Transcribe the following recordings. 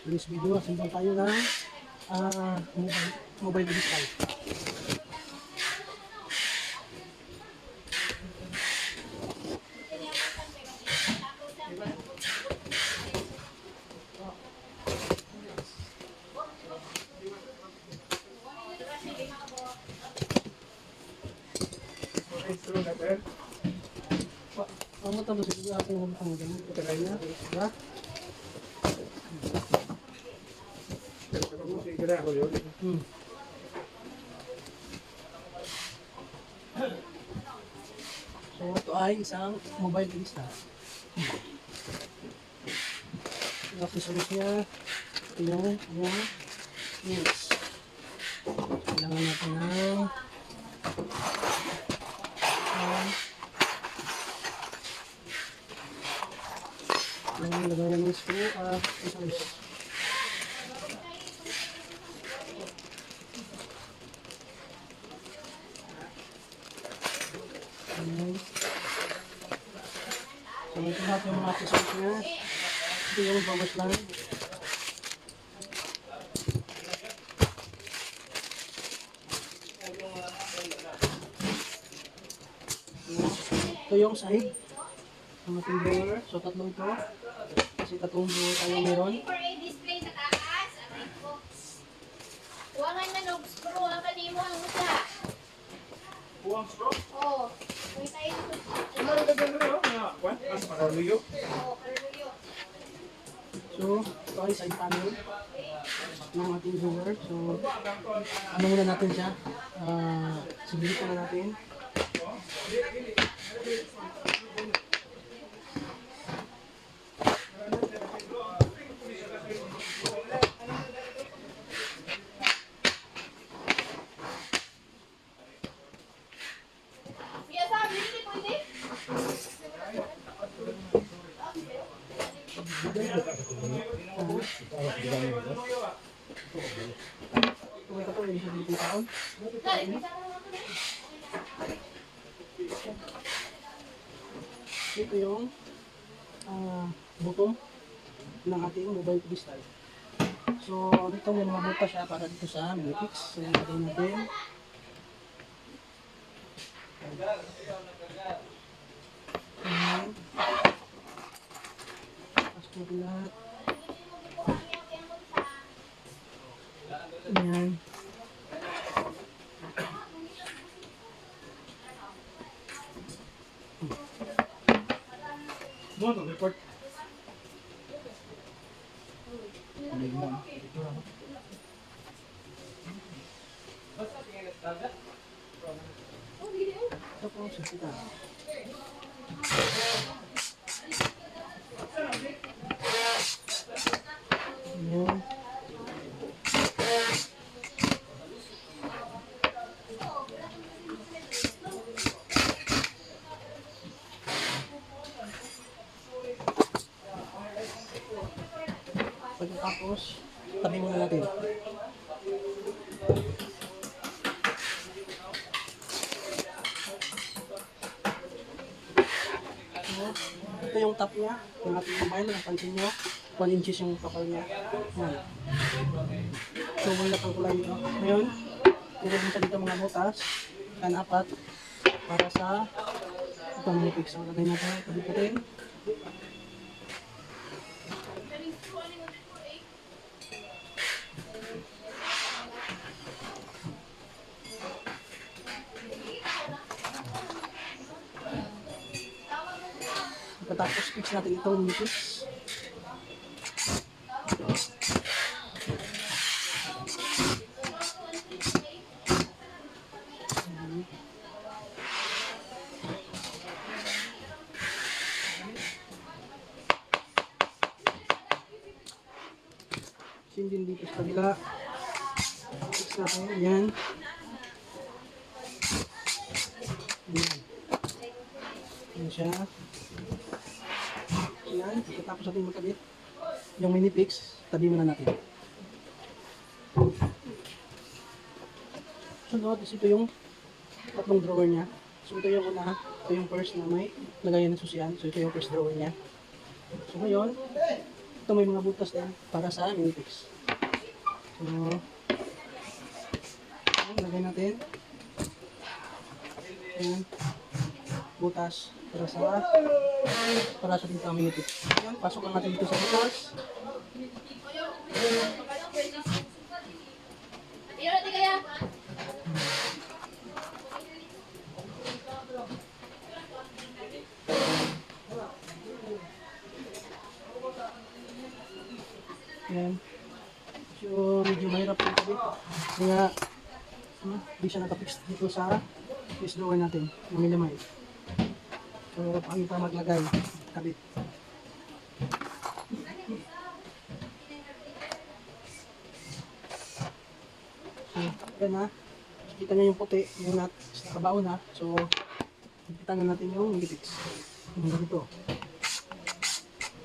In this video, assemble tayo ng mobile display. Ang mata ba siguro ating ang ganun? Kagaya niya, diba? So ito ay isang mobile lista. Yung accessories niya, ito yung news. Kailangan natin ng lagay ng screw at accessories. So ito lahat yung mga accessories niya. Ito yung bawas lang. Ito yung sahig ng ating drawer. So tatlong ito. Kasi tatlong drawer tayo meron. Display sa taas. Huwangan na no, screw ang kanimo ang usa. Buang straw? Oo. May tayo dito. Ano ang gagawin mo? What? As panaluyo? Oo, karuyo. So ito ay side panel ng ating drawer. So ano muna natin siya. Sigilip na natin. Kuya Sam, hindi pwede? Kung ito yung sigilip ng taon. Dali, bisa ka naman ito. Ito yung button ng ating mobile crystal. So dito may mga butas siya para dito sa Minifix. So ilagay natin. Ayan. Pasok natin lahat. Ayan. Buang ang report. Ito po sa kita. Ayan. Pagkatapos, tabi muna natin. Ito yung top niya, yung ating mobile, napansin nyo, 1 inches yung kapal niya. Yan. So, wala pang kulay nito. Ngayon, nilagyan siya dito mga butas, apat, para sa itong Minifix. So, lagay natin, tabi-tabi. Pagkatapos, fix natin itong Minifix. Sin din dito sa kabila. Fix natin. Yan. Yan. Yan siya. Yan. Pagkatapos natin magkabit, yung Minifix, tabi muna natin. So, notice ito yung tatlong drawer niya. So, ito yung una. Ito yung first na may lagayan ng susian. So, ito yung first drawer niya. So, ngayon, Ito may mga butas din para sa minifix. So, ayan, lagay natin. Ayan. Butas para sa dito ang minifix. Ayan, pasok lang natin dito sa butas. Iyo natin kaya. Ayan. So, medyo mahirap yung tabi. Kaya, hindi siya nakapix dito sa fuse drawer natin. Namilimay. So, paano pa maglagay? Kabit. So, yan na. Kita niyo yung puti, yung nut, kabao na. So, kita na natin yung minifix. Yung dito.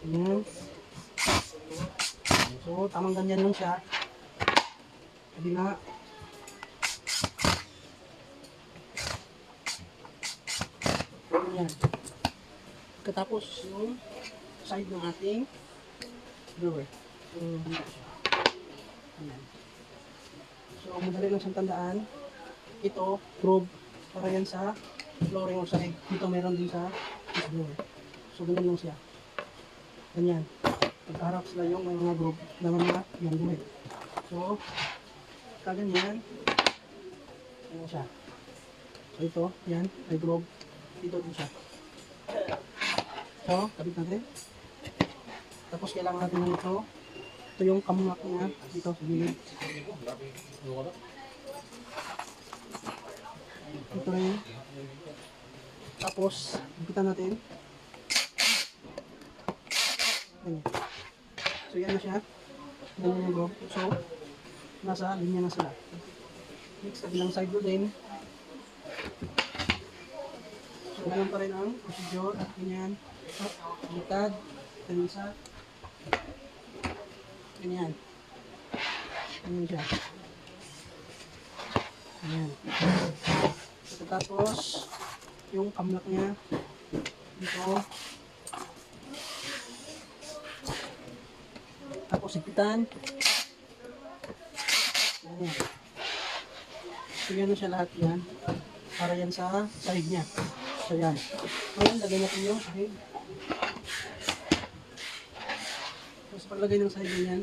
Ayan. So, tamang ganyan lang siya. Kabila. Ayan. Pagkatapos yung side ng ating drawer. So, dito siya. Ayan. So, madali lang siyang tandaan. Ito, groove, para yan sa flooring or side. Dito meron din sa drawer. So, ganyan lang siya. Ganyan. Pagkaharap sila yung may mga groove na mga yan gumit. So, kaganyan. Ayan siya. So, ito, yan, may groove. Dito din siya. So, kabit natin. Tapos, kailangan natin ng ito. Ito yung kamulak niya. Dito, sa gilid. Ito rin. Tapos, kapitan natin. Ganyan. So, yan na siya. Ganyan yung groove. So, nasa linya na sila. Next, kabilang side ko din. So, ganyan pa rin ang procedure. Ganyan. Butad. Ganyan isa. Ganyan. Ganyan siya. Ganyan. So, tapos, yung kamlak niya. Dito. Tapos, ipitan. Ganyan. So, yan na siya lahat yan. Para yan sa sahig niya. So, yan. Ngayon, lagay natin yung sahig. Tapos, paglagay ng sahig yan,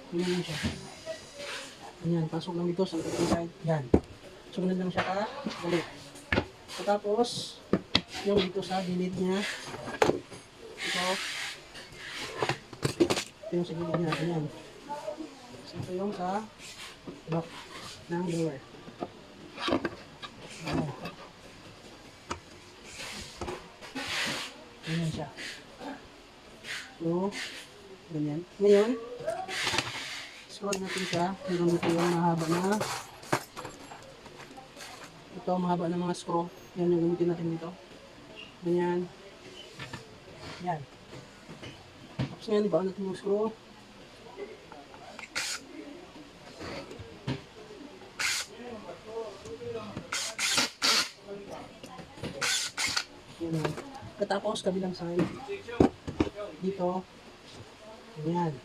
ganyan lang siya. Ganyan, pasok lang dito sa kabilang side. Yan. So, ganyan lang siya ka-galit. So, tapos, yung dito sa gilid niya, ito yung sa gilid niya, ganyan. So, ito yung sa back ng drawer. Ayan. Ganyan siya. So, ganyan. Ngayon, scroll natin siya. Meron dito yung mahaba na. Ito, mahaba na mga screw. Yan yung gamitin natin dito. Ganyan. Yan. Tapos ngayon, ibaan natin yung screw. Yan. Katapos, kabilang side. Dito. Ganyan.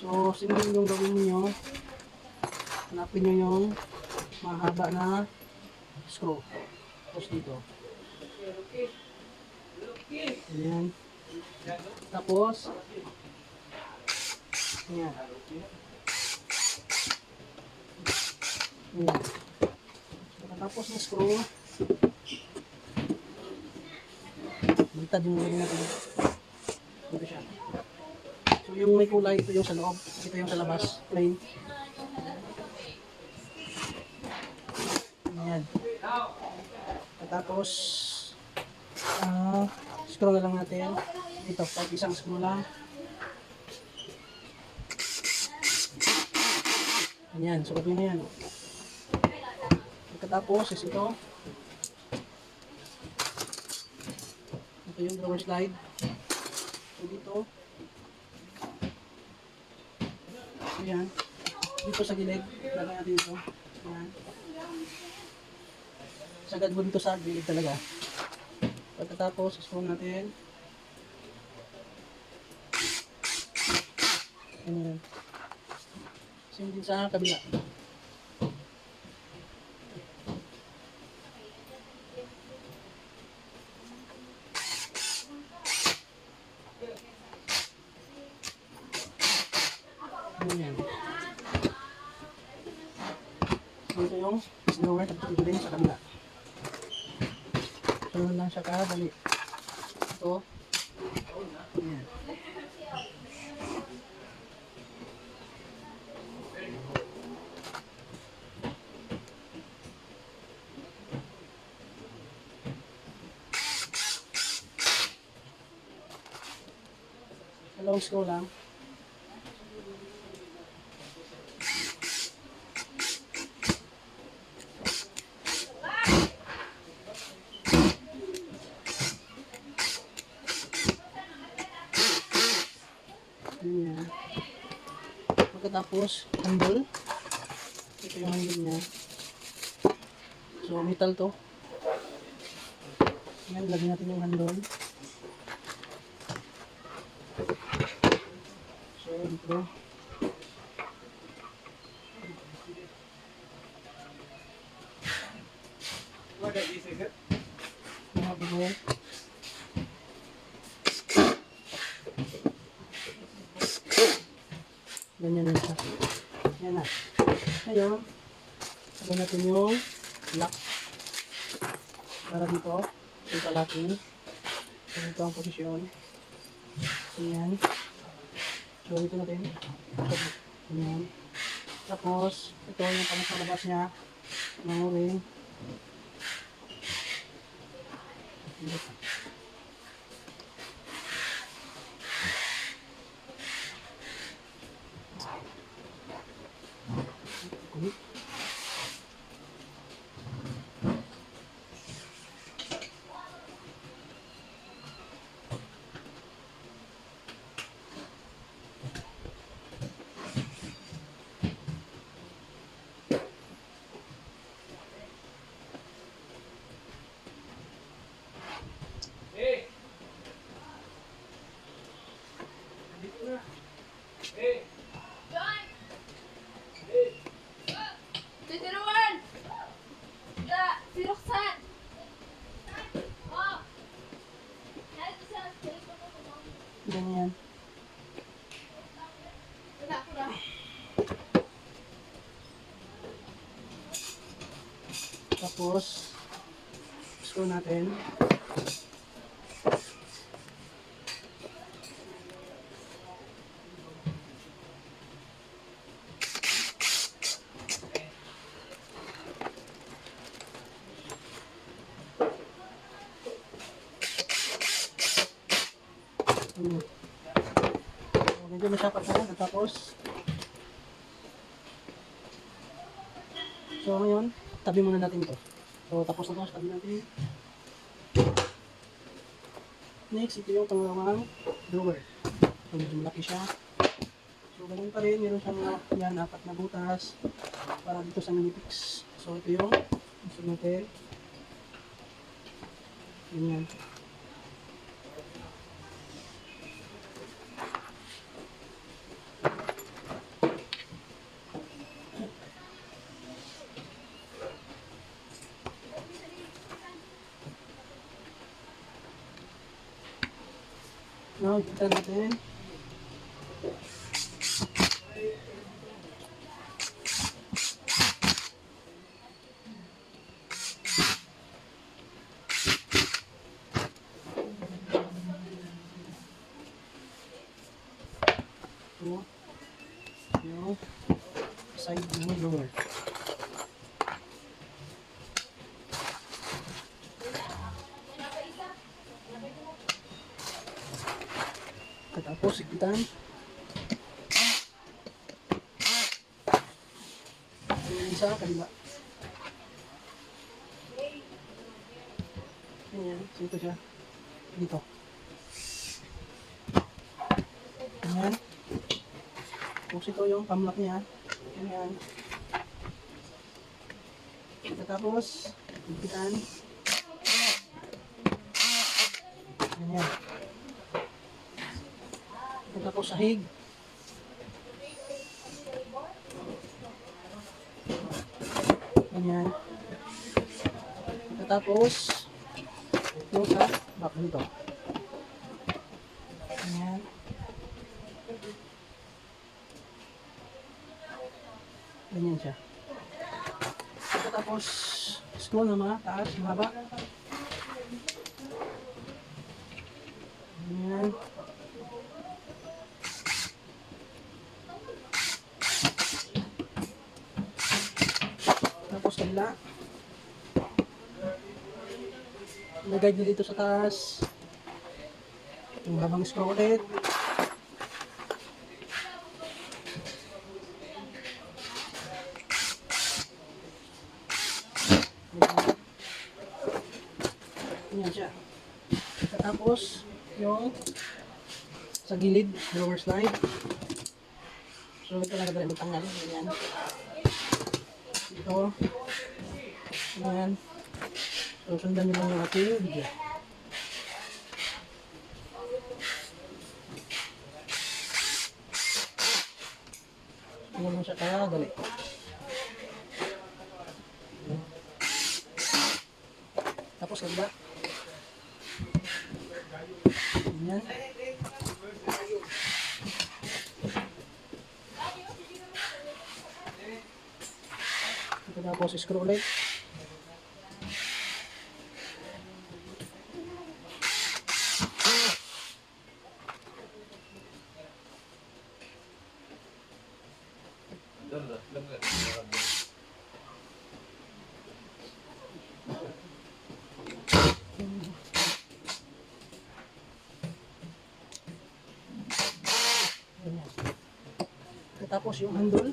So, simple yung gawin niyo. Hanapin nyo yung mahaba na screw. Tapos dito. Ganyan. Tapos, ganyan. Ganyan. Tapos na screw, baliktad yung lagay natin. Dito siya. So yung may kulay, ito yung sa loob. Ito yung sa labas. Plain. Ayan. Tapos, screw na lang natin. Ito, kahit isang screw lang. Ayan, so gawin na yan. Pagkatapos, is ito. Ito yung drawer slide. So dito. Ayan. Dito sa gilid. Lagay natin ito. Ayan. Sagad mo dito sa gilid talaga. Pagkatapos, screw natin. Ganyan. Same din sa kabila. Ganyan. So ito yung slower, tapos ito din sa kabila. So lang siya kadali. Ito. Ganyan. Dalawang screw lang. Ganyan. Pagkatapos, handle. Ito yung handle niya. So, metal to. Yan, lagyan natin yung handle. So, dito. What that is it? Mga buhay. Ganyan na siya. Yan na. Ngayon, lagyan natin yung lock. Para dito, yung kalaking. So, dito ang posisyon. Ayan. So, dito natin. Ayan. Tapos, ito yung pangsalabas niya. Mahuring. Hey! Dito na. Hey! John! Hey! Tito Ruan! Si Roxanne! Oh! Narito sa telepono ko, Mom. Ganyan. Wala ko na. Tapos, screw natin. Hmm. So, medyo masyapat na. Tapos, so ngayon, tabi muna natin ito. So, tapos na ito, tabi natin. Next, ito yung pangalawang drawer. So, medyo malaki siya. So, ganun pa rin, meron siyang yan, 4 na butas para dito sa minipix. So, ito yung gusto natin. Ganyan. Now, kita natin. Ito. Yung side ng drawer. Tapos, ikitan. Yung isa, kabila. Ayan, dito siya. Dito. Ayan. Tapos ito yung pamlock niya. Ayan. Tapos, ikitan. Ayan. Tapos sahig. Ganyan. Tapos, yung sa back dito. Ganyan. Ganyan siya. Tapos, scroll na mga taas, mahaba. Ganyan. Tapos kabila. Lagay nyo dito sa taas. Yung habang scroll ulit. Ganyan siya. Tapos, yung sa gilid, lower slide. So, ito lang kadali magtanggal. Ganyan. Ito. Ganyan. So, sundan nyo lang yung ating video. Ganyan lang siya kadali. Tapos, kabila. Ganyan. Tapos scroll ulit. Ganyan. Tapos yung handle.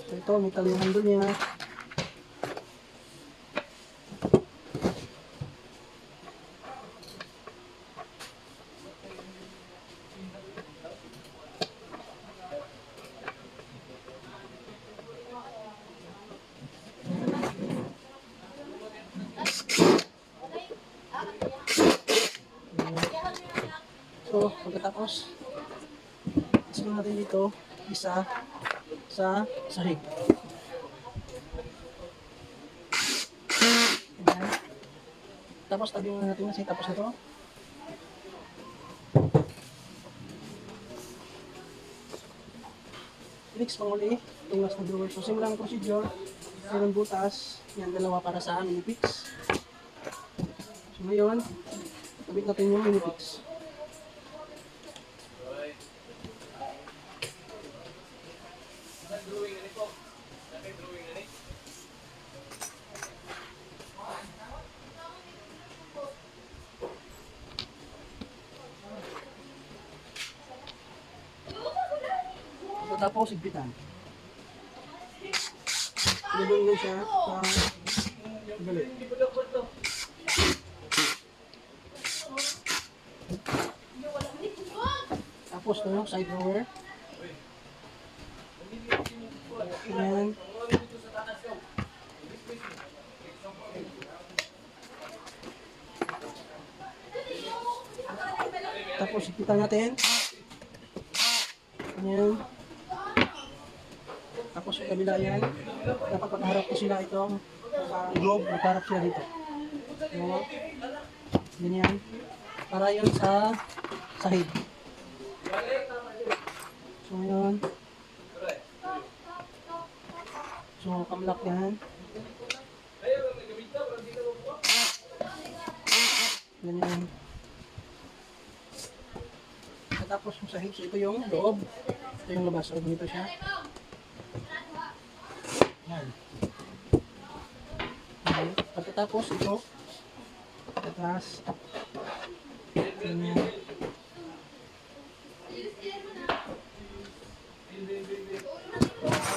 So ito, metal yung handle niya. So, pagkatapos, isunod natin dito, isa sa sahig. Ayan. Tapos, tabi muna natin kasi tapos na to. Next, panguli, itong last na drawer. So, simulang procedure, mayroon butas, yan, dalawa para sa minifix. So, ngayon, tabit natin yung minifix. Tapos, igpitan. Ilagay nyo siya sa galit. Tapos, ito yung side drawer. Ayan. Tapos, igpitan natin. Ayan. Tapos sa kabila yan, dapat pagharap ko sila itong globe, magharap sila dito. So, ganyan. Para yun sa sahig. So, yun. So, kamlak yan. Ganyan. Tapos yung sahig, so ito yung loob. Ito yung labas. So, ganito siya. Yan. Okay. Pagkatapos ito, atas, ganyan.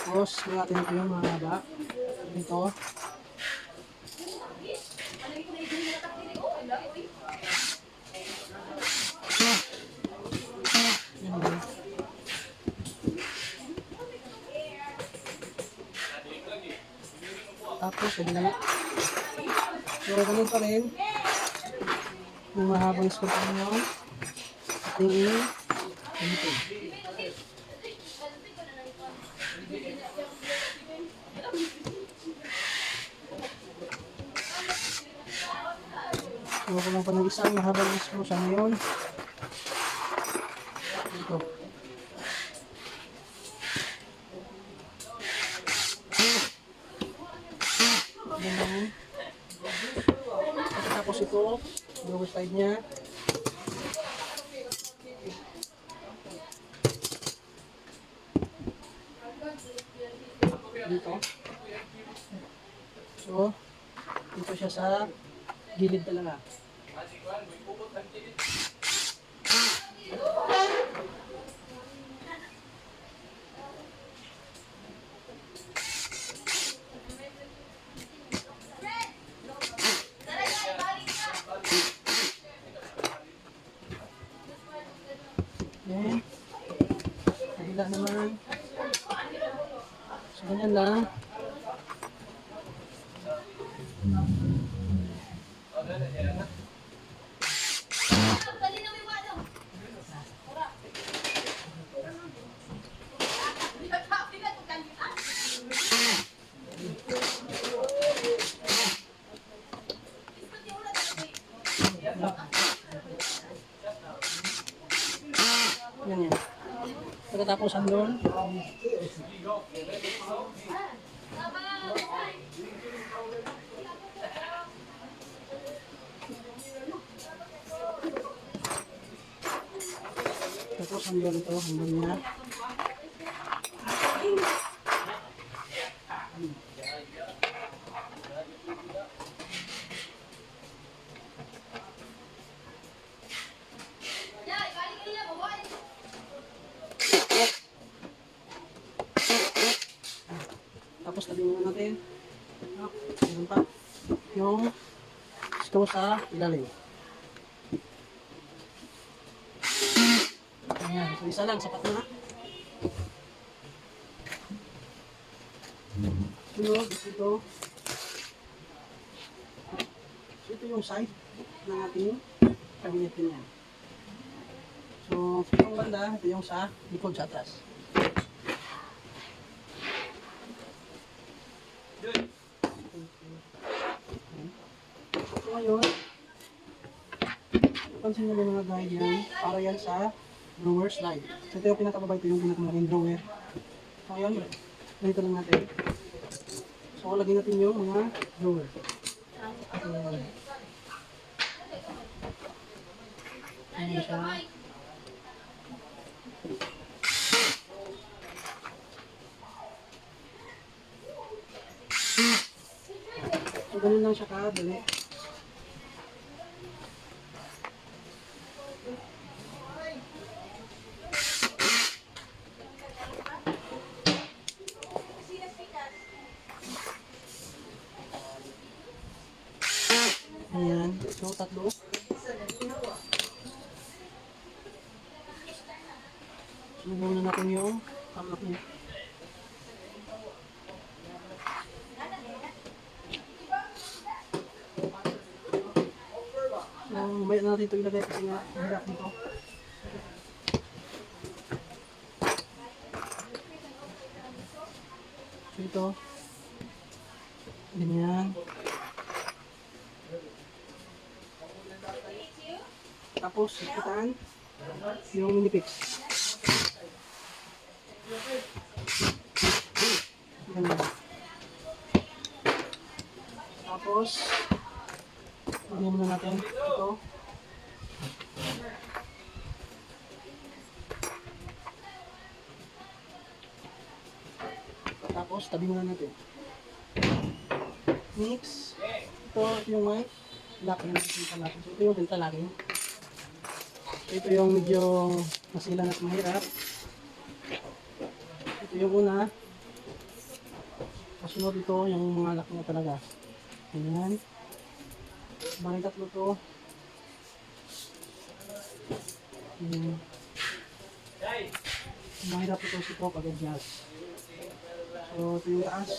Tapos, natin ito yung mahaba. Ito. Ganyan. Tapos, ganyan. So, ganun pa rin. Yung mahabang scope nyo. Ating ganito. Gawa ko lang pa ng isang mahabang screw sa ngayon. Ito. Ganun. Pagkatapos ito, lower side niya. Dito. So, dito siya sa gilid talaga. Okay. Kabila naman. So, ganyan lang. Ganyan. Pagkatapos andun, tapos andun ito, andun niya. Tapos tabi muna natin. Meron pa. Yung screw sa ilalim. Ayan. So, isa lang. Sapat na. Sunod. Ito. So, ito yung side ng ating cabinet niya. So, itong banda, ito yung sa likod sa atas. So, ngayon, pansin nyo yung mga guide yan, para yan sa drawer slide. So, ito yung pinakababa, ito yung pinakamalaking drawer. So, ngayon, ganito lang natin. So, lagyan natin yung mga drawer. Ayan. Ayan siya. So, ganun lang siya kadali. Ayan. So, tatlo. Subukan na natin yung hamlock niya. So, mamaya na natin ito ilagay kasi nga mahirap dito. So, ito. Ganyan. Tapos, ikitaan yung minipix. Ganyan. Tapos, lagyan muna natin ito. Tapos, tabi muna natin. Mix. Ito yung may locking natin sa natin. So, ito yung delta locking. Ito yung medyo masila at mahirap. Ito yung una. Kasunod ito yung mga lock na talaga. Ayan. Bali tatlo to. Mahirap ito si Pro pag-adjust. So ito yung taas.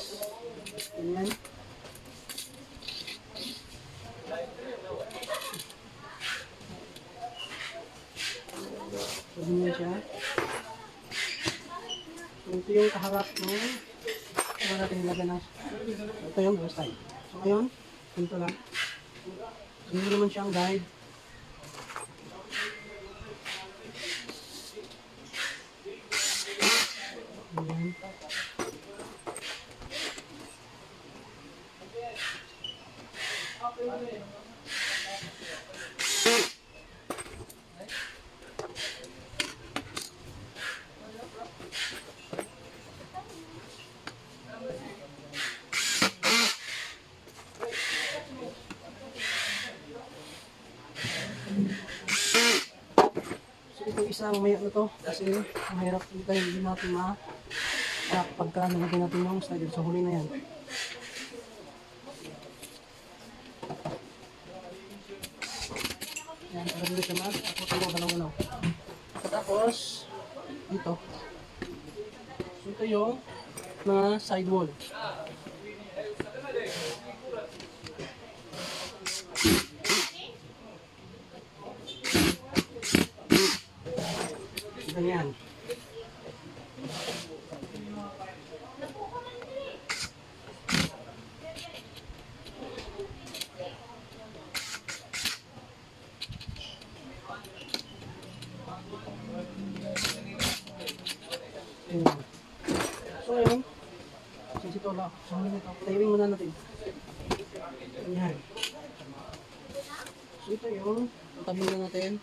Ayan. So ganyan siya. So ito yung kaharap ng ano natin ilagay na. Ito yung left side. So ngayon, ganito lang. So, hindi naman siyang guide. Ayan. So ito isang may ano to kasi mahirap dito hindi natin pagka nalagyan natin yung slider sa huli na yan. Yan, para dito siya tapos ito galaw-galaw. Tapos dito. So ito yung mga sidewall. Ganyan. Ayan. So ayun. Since ito lang. Tayuin muna natin. Ayan. So ito yung tabi na natin.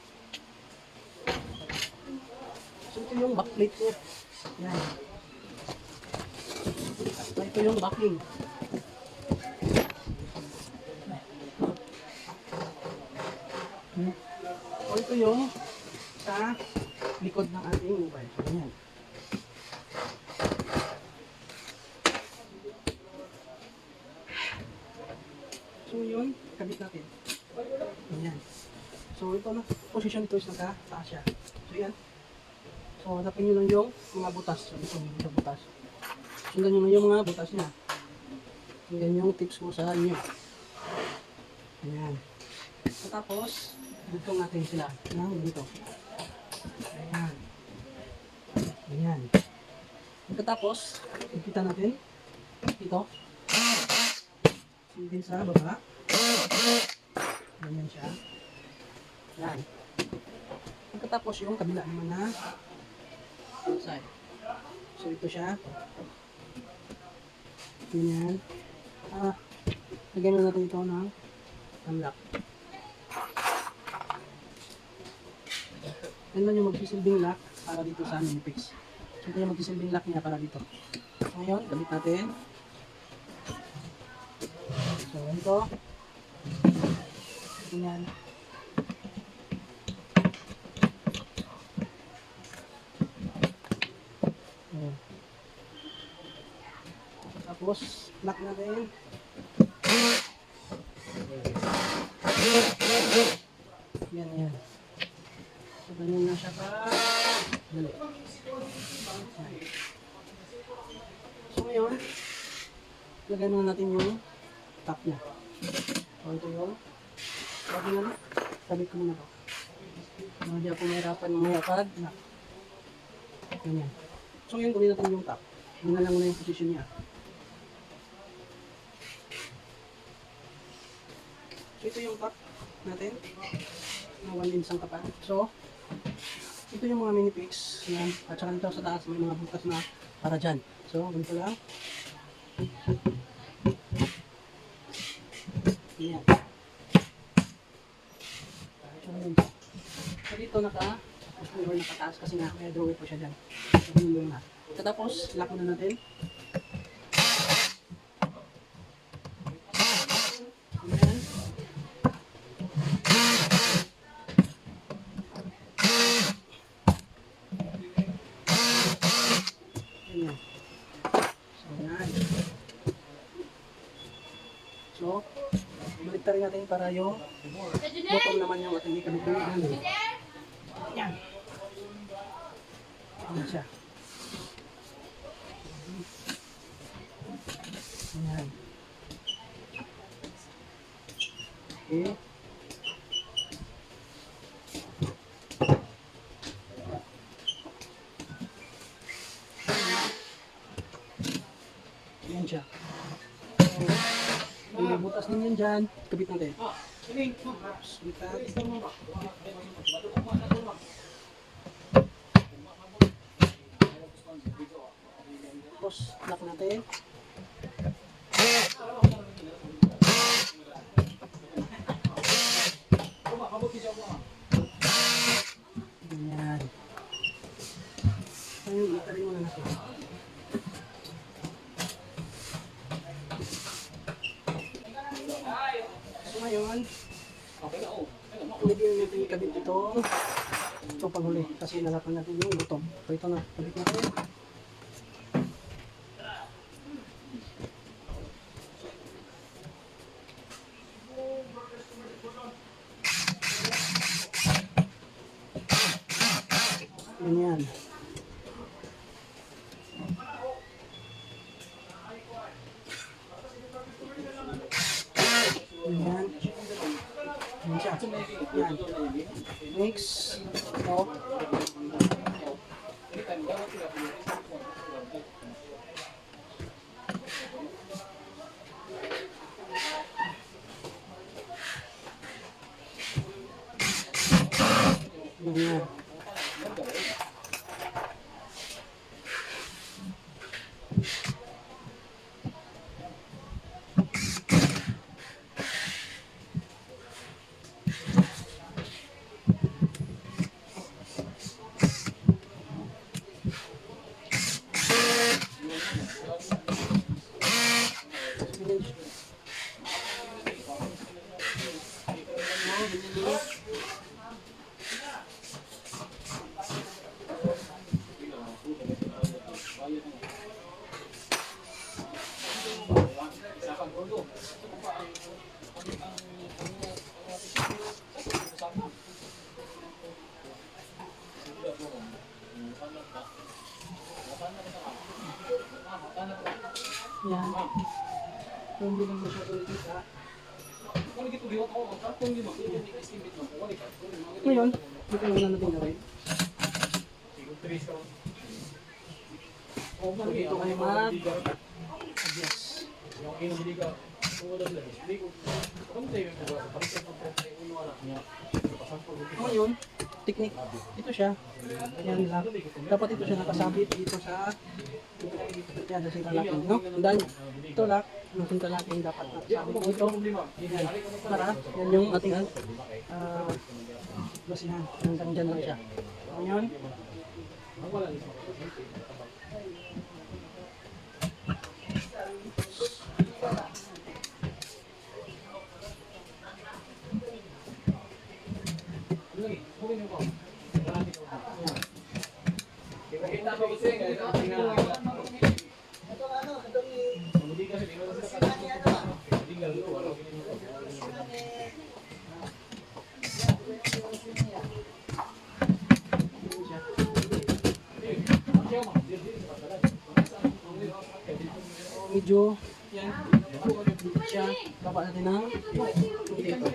So ito yung backplate ko. Ayan. So ito yung backing. So ito yung sa likod ng ating mobile. So ayan. So yun, kabit natin. Ayan. So ito na, position ito is naka-taas siya. So yan. So hanapin nyo lang yung mga butas. So ito, hindi siya butas. Sundan nyo lang yung mga butas niya. Yan yung tips ko sa inyo. Ayan. So tapos, dito natin sila. Ayan, dito. Ayan. Ayan. Pagkatapos, ikita natin. Ito. Din sa baba. Ganyan siya. Yan. Pagkatapos yung kabila naman na side. So ito siya. Ganyan. Lagyan natin ito ng lock. Yan lang yung magsisilbing lock para dito sa Minifix. So ito yung magsisilbing lock niya para dito. So ngayon, gamit natin. So, ito. Ganyan. Ayan. Tapos, lock natin. Yan, yan. So, ganyan na siya pa. Dali. So, ngayon, lagyan na natin yung top niya. So, ito yung lagi na sabit ko muna ito. Hindi ako mahirapan pag na. Ganyan. So, ngayon kunin natin yung top. Yun na lang muna yung position niya. So, ito yung top natin. Na 1 inch ang kapal. So, ito yung mga Minifix. Yan. At saka dito sa taas may mga butas na para dyan. So, ganito lang. Yan. So, dito nakataas kasi nga may drawer po siya dyan. So, yun na. Tapos, lock na natin. Ayan. Ayan. So, yan. So, baliktarin natin para yung bottom naman yung ating ikabit-bit. Yan. Ayan siya. Ayan. Okay. Ayan siya. So, may butas din yan dyan. Kabit natin. Tapos, lock natin. Ganyan. Ayun, itarin muna natin. So ngayon, pwede natin ikabit ito panghuli kasi nalapan natin yung butong. So ito na, kabit natin. Ganyan. Ganyan. Ganyan siya. Yan. Next. Ito. Ganyan. Yan. So, hindi lang masyado kita. Ngayon, ito lang na natin gawin. Dito kayo mag-adjust. Ngayon, technique, ito siya. Yan lang. Dapat ito siya nakasabit dito sa yan sa sintalacking, no? Dahil ito lang, yung sintalacking dapat nakasabit dito. Yan. Para, yan yung ating basihan. Hanggang dyan lang siya. Ngayon, medyo yan siya baba natin ng dito.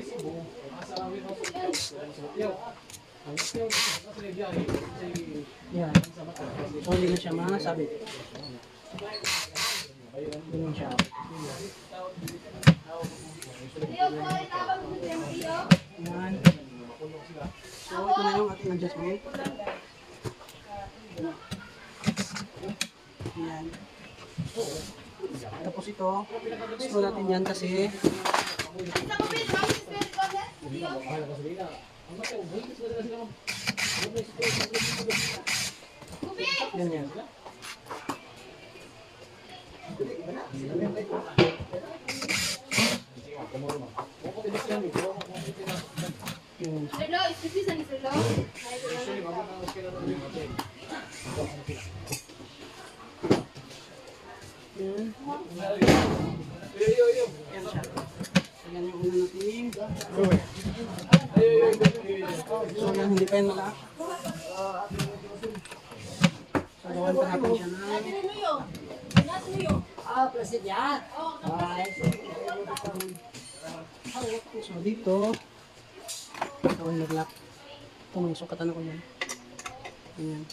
Yan. So hindi na siya masabit. Ganyan siya. Yan. So ito na yung ating adjustment. Yan. Tapos ito, screw natin yan kasi ganyan. Ganyan. Hello, excuse me, hello. Yan. Yan siya. So yan yung una natin. So yan, hindi pa yun malak. So gawan pa natin siya na. So dito, gawin nag-lock. Ito may sukatan ako yan. Ganyan.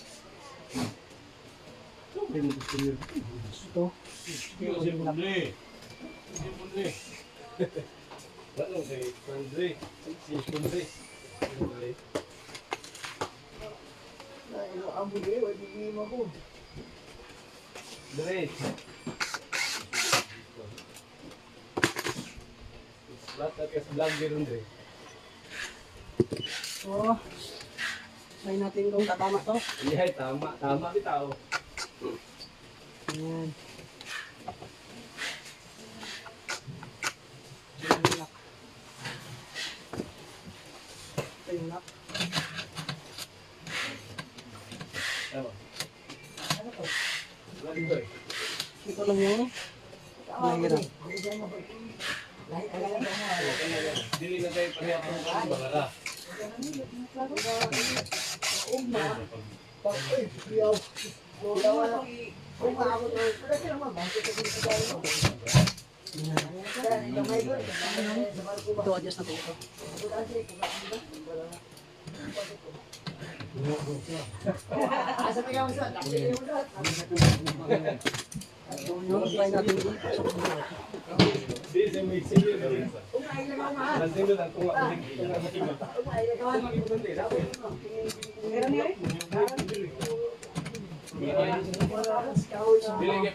Ito. Ano kay Andre? Si Andre. Andre. Andre. Lahat at kas vlogger Andre. So, try natin kung tatama to. Iya, tama. Tama bitaw. Ayan. Ito yung lock. Ito yung lock. Tama. Lagi ko eh. Ito lang yung mahirap. Dili na tayo pareha pa ng bangara. Ito, adjust natin ito. So, yun, try natin ito. Di sa may sili na rin sa. Nandiyan doon ang tunga ulit.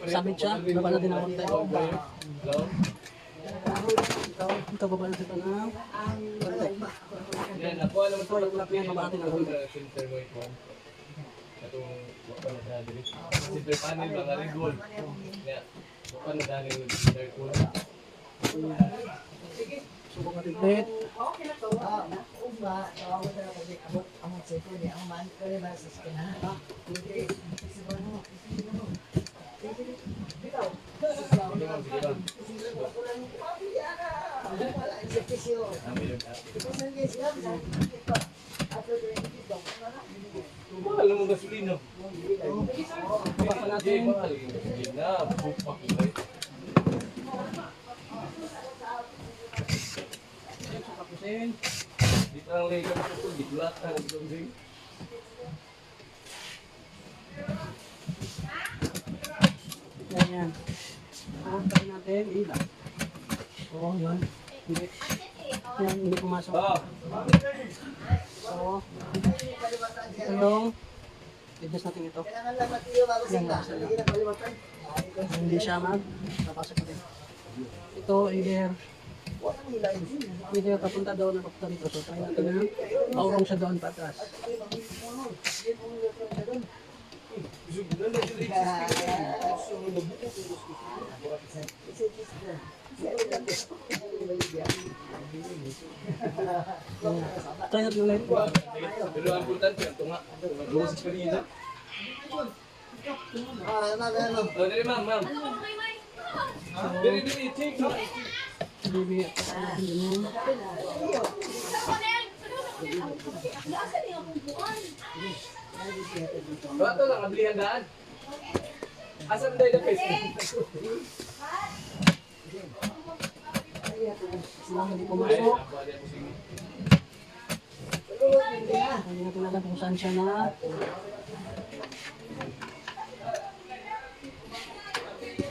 Sabit siya, baba natin ang konti. Hello? Ito, baba natin ito ng konti. Yan, nakuha naman Ito, yung lock niya, baba natin ang konti. Center mo ito. Itong wapa na dali. Center panel ba nga rin gold. Yan. Wapa na dali yung center ko. Subok natin ulit. Mahal mo gasolina. Baba pa natin. Mahal yung gasolina. Bupak yun eh. Tapusin. Dito ang lega ko. Dito lahat ang gasolina. Yan, yan. So, try natin. Ilan. So, yun. Hindi. Yan, hindi pumasok. Ah! So, ito yung adjust natin ito. Yan, nasa lang. Hindi siya papasok natin. Ito, either papunta doon na papunta dito. So, try natin na maurong siya doon patas. Try natin ulit. Pero ang importante, ang tunga. Mag-uusap ka rin yun. Oh, dali ma'am, ma'am. Dali, dali, take. Bibi, natin ganyan. Bato lang, kablihan daan. Asan tayo na face? Silang hindi pumasok. Hindi natin alam kung saan siya na.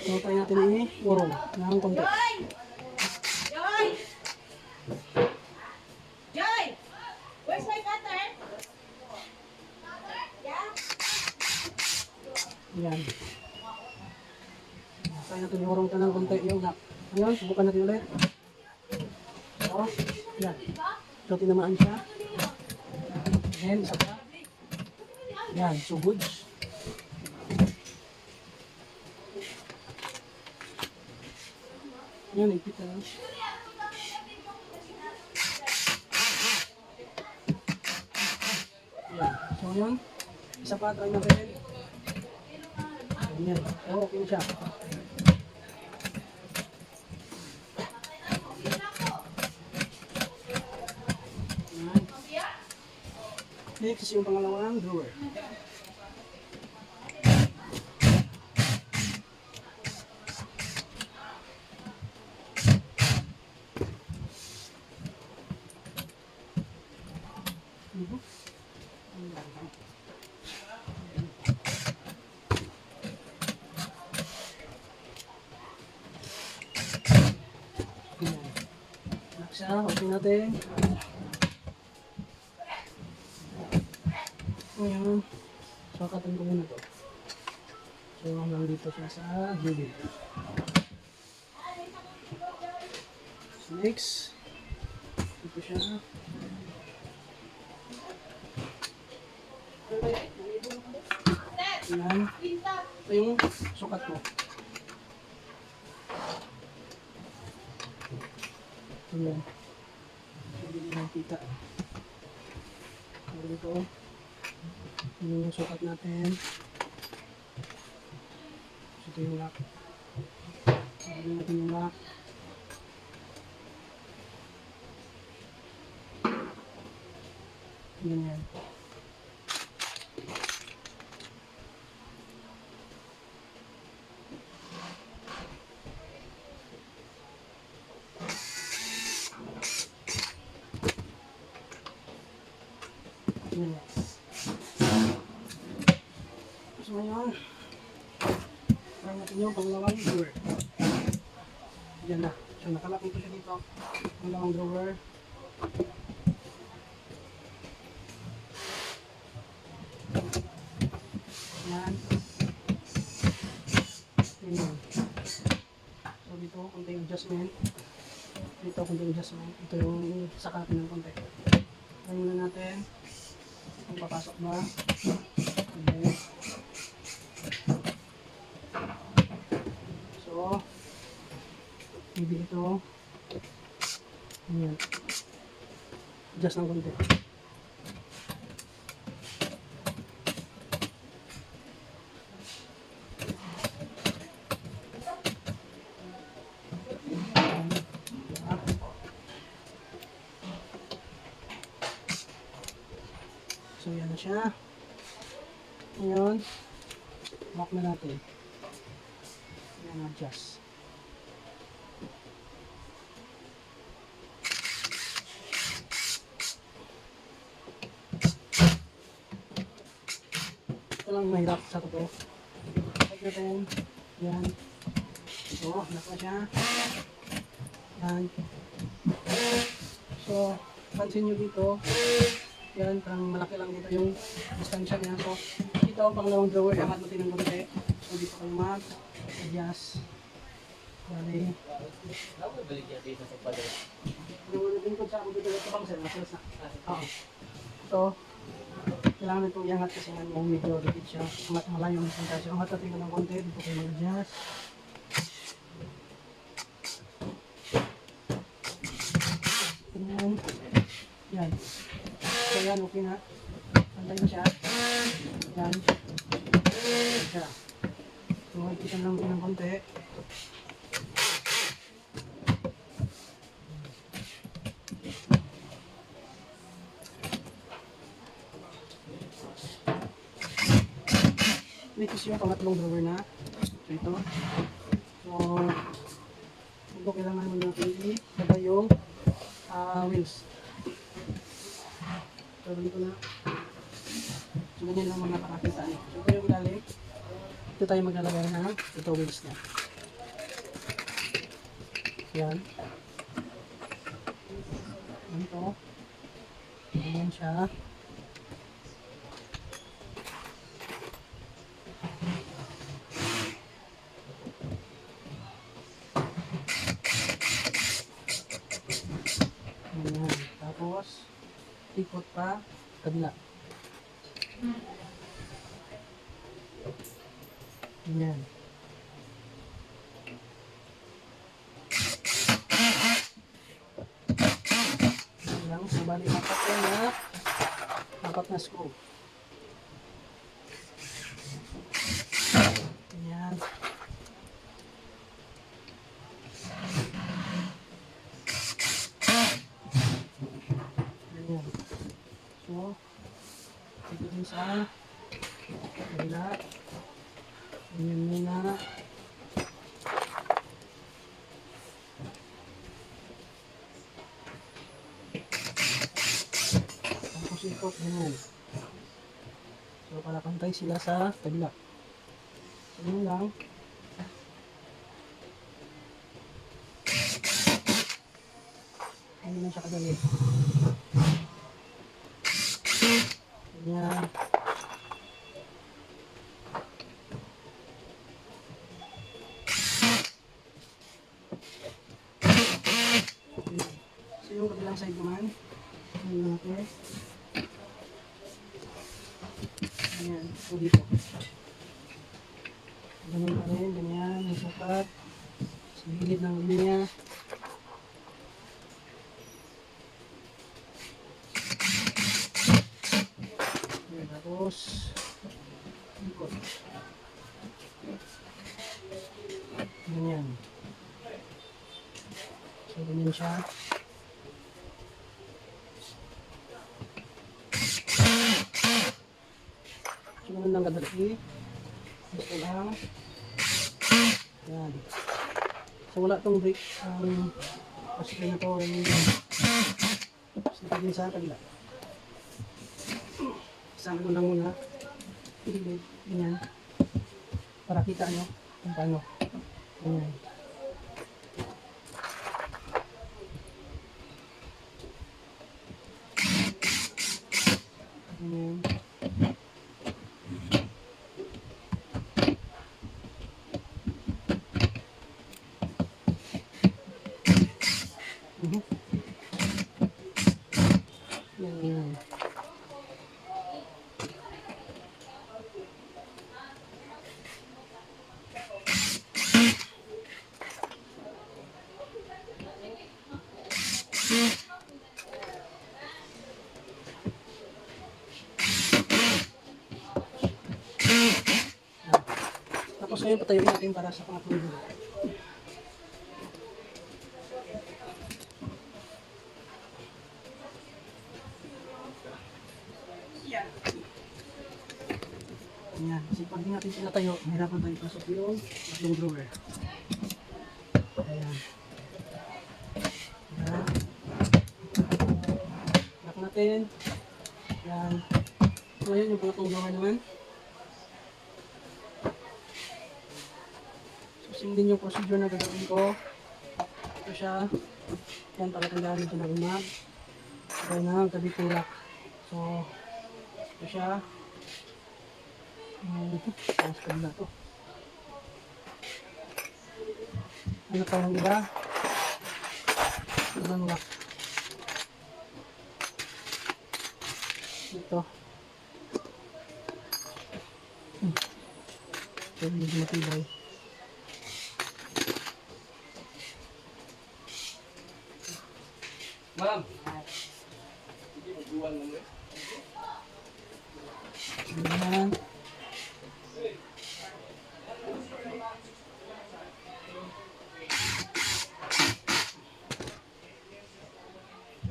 So, try natin i-urong ng konti. Joy! Joy! Where's my cutter? Yeah? Yan. Try natin i-urong ito ng konti yung lock. Ngayon, subukan natin ulit. So, yan. So, tinamaan siya. Then, isa pa. Yan, so good. Yan, ipit na lang. Yan. So, yun. Isa pa, try natin. Yan. So, okay na siya. Yan. Next is yung pangalawang drawer. siya. Okay natin. Ngayon, sukatan ko muna to. So, hanggang dito siya sa gilid. So, next, dito siya. Yan. Ito yung sukat ko. Ayan. Hindi na nakita. Dito. Yung sukat natin. So, ito yung lock. Sabi natin yung lock. Ganyan. Ganyan. So ngayon, try natin yung pangalawang drawer. Diyan na. So nakalak nito siya dito. Pangalawang drawer. Yan. Ganyan. So dito, konting adjustment. Dito, konting adjustment. Ito yung sakatin ng konti. Try muna natin. Kung papasok ba. Okay. So, maybe ito. Ayan. Adjust ng konti. So, yan na siya. Ngayon, lock na natin. Yan, adjust. Ito lang mahirap sa totoo. Check natin. Yan. So, lock na siya. Yan. So, pansin nyo dito. Yan, parang malaki lang dito yung distansya niya. So, dito ang pangalawang drawer, angat natin ng konti. So, dito kayo mag-adjust. Bali. Balik niya dito sa padre. Yung lingkod sa ako dito, ito bang sir? Masalas na. Oo. So, kailangan itong iangat kasi nga yung medyo dikit siya. Malayo ang distansya. Angat natin ng konti, dito kayo mag-adjust. Yan. So yan, okay na. Pantay na siya. Yan. Siya. So, ipisan lang ng konti. Ito yung pangatlong drawer na. So, ito. So, ito kailangan naman natin ilagay yung wheels. So, dito na. So, ganyan lang mga nakakita niyo. So, ito yung galing. Ito tayo maglalagay na ito wheels niya. Yan. Ito. Ganyan siya. Ganyan. Tapos, ikot pa, kabila. Ganyan. Ganyan lang. So, bali, apat na screw. Ganyan. Ganyan. So, ito din sa kabila. Ganyan muna. Tapos ikot, ganyan. So, para pantay sila sa kabila. So, ganyan lang. Ganyan Ganyan siya kadali. Ganyan. So yung kabilang side naman. Ganyan natin. Ganyan. So dito. Ganyan pa rin. Ganyan. Yung sukat. Sa gilid ng linya. Ganyan. Tapos ikot. Ganyan. So ganyan siya. So ganun lang kadali. Gusto lang. Yan. So wala tong brake. Kasi ganito. Sige din sa kabila. Isang ko lang muna. Ganyan. Para kita nyo kung paano. Ganyan. Ganyan. Ganyan. Tapos ngayon patayuin natin para sa pangatlong dulo. Ayan. Kasi pag di natin sinatayo, mahirapan tayo pasok yung tatlong drawer. Ayan. Ayan. Lock natin. Ayan. So ngayon yung pangatlong drawer naman. So same din yung procedure na gagawin ko. Ito siya. Yan, para tandaan natin ang mag. Ito na, tabi tulak. So, ito siya. Tapos ka na ito. Ano pa yung iba? Ibang lock. Ito. Ito, medyo matibay. Ma'am! Hindi mo buwan mo eh. Ayan.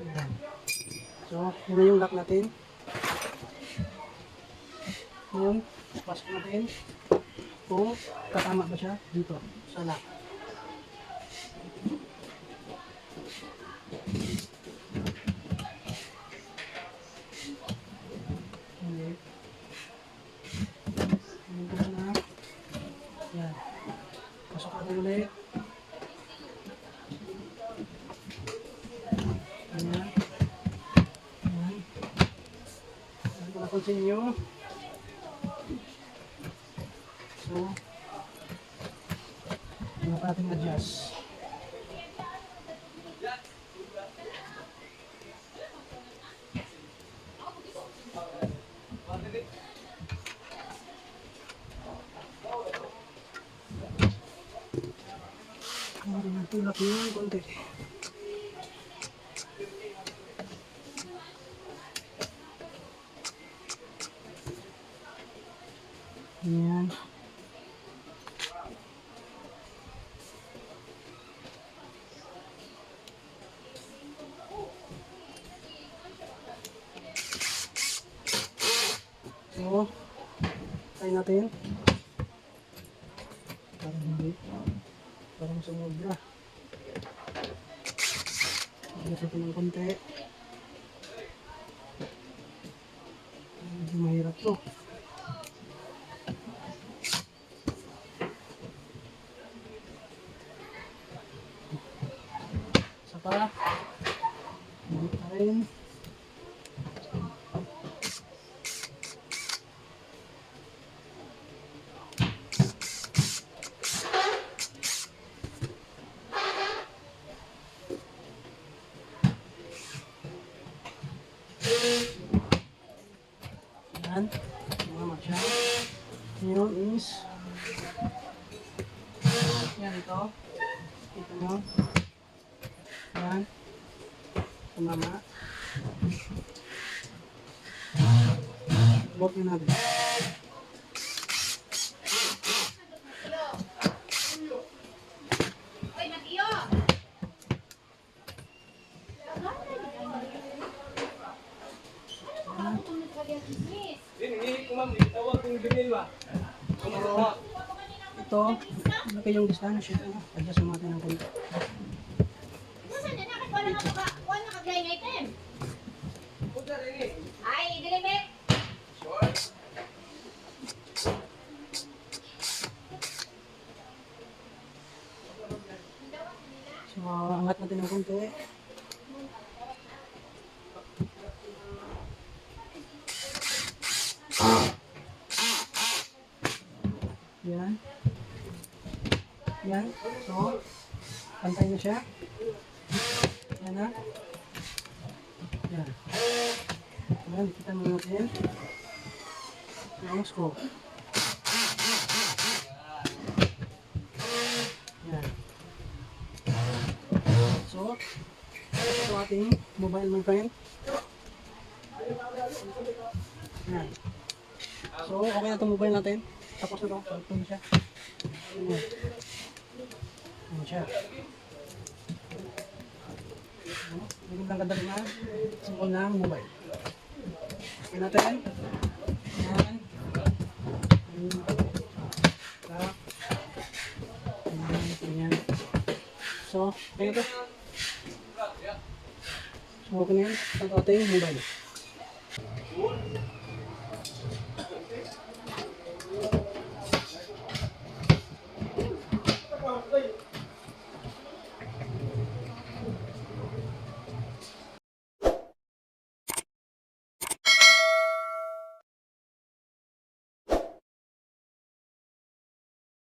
Ayan. So, yun na yung lock natin. Ngayon, pasok natin kung tatama ba siya dito sa lock. Okay. Ayan na. Yan. Pasok natin ulit. Ayan. Ayan. Ayan ko na continue. So, ano pa natin adjust. Tulak yun, konti. Ayan. So, try natin. Parang hindi. Parang sumobra. Ito ng konti. Medyo mahirap to. Isa pa. Yan pa rin. Yan. Tama siya. Ngayon is yan ito. Ito mo. Yan. Tumama. Huwag na natin. Oy, mag-iyo! Hindi ko ma'am, itawag kong binil ba? Ito. Laki yung distance siya. Adjust mo natin ng konti. Saan na nakit? Wala nakaglayang item. Ay, i-deliver. So, angat natin ng konti. Yan. Yan. So, pantay na siya. Yan na. Yan. Yan, kita mo natin. Yung screw. Yan. So, ito ating mobile, my friend. Yan. So, okay na itong mobile natin. Tapos na ito. Ito na siya. Yan. Yan siya. Hindi lang kadali na. Simple na ang mobile. Okay natin. Yan. Yan. So, okay na ito. So, okay na yan. Ito ating mobile.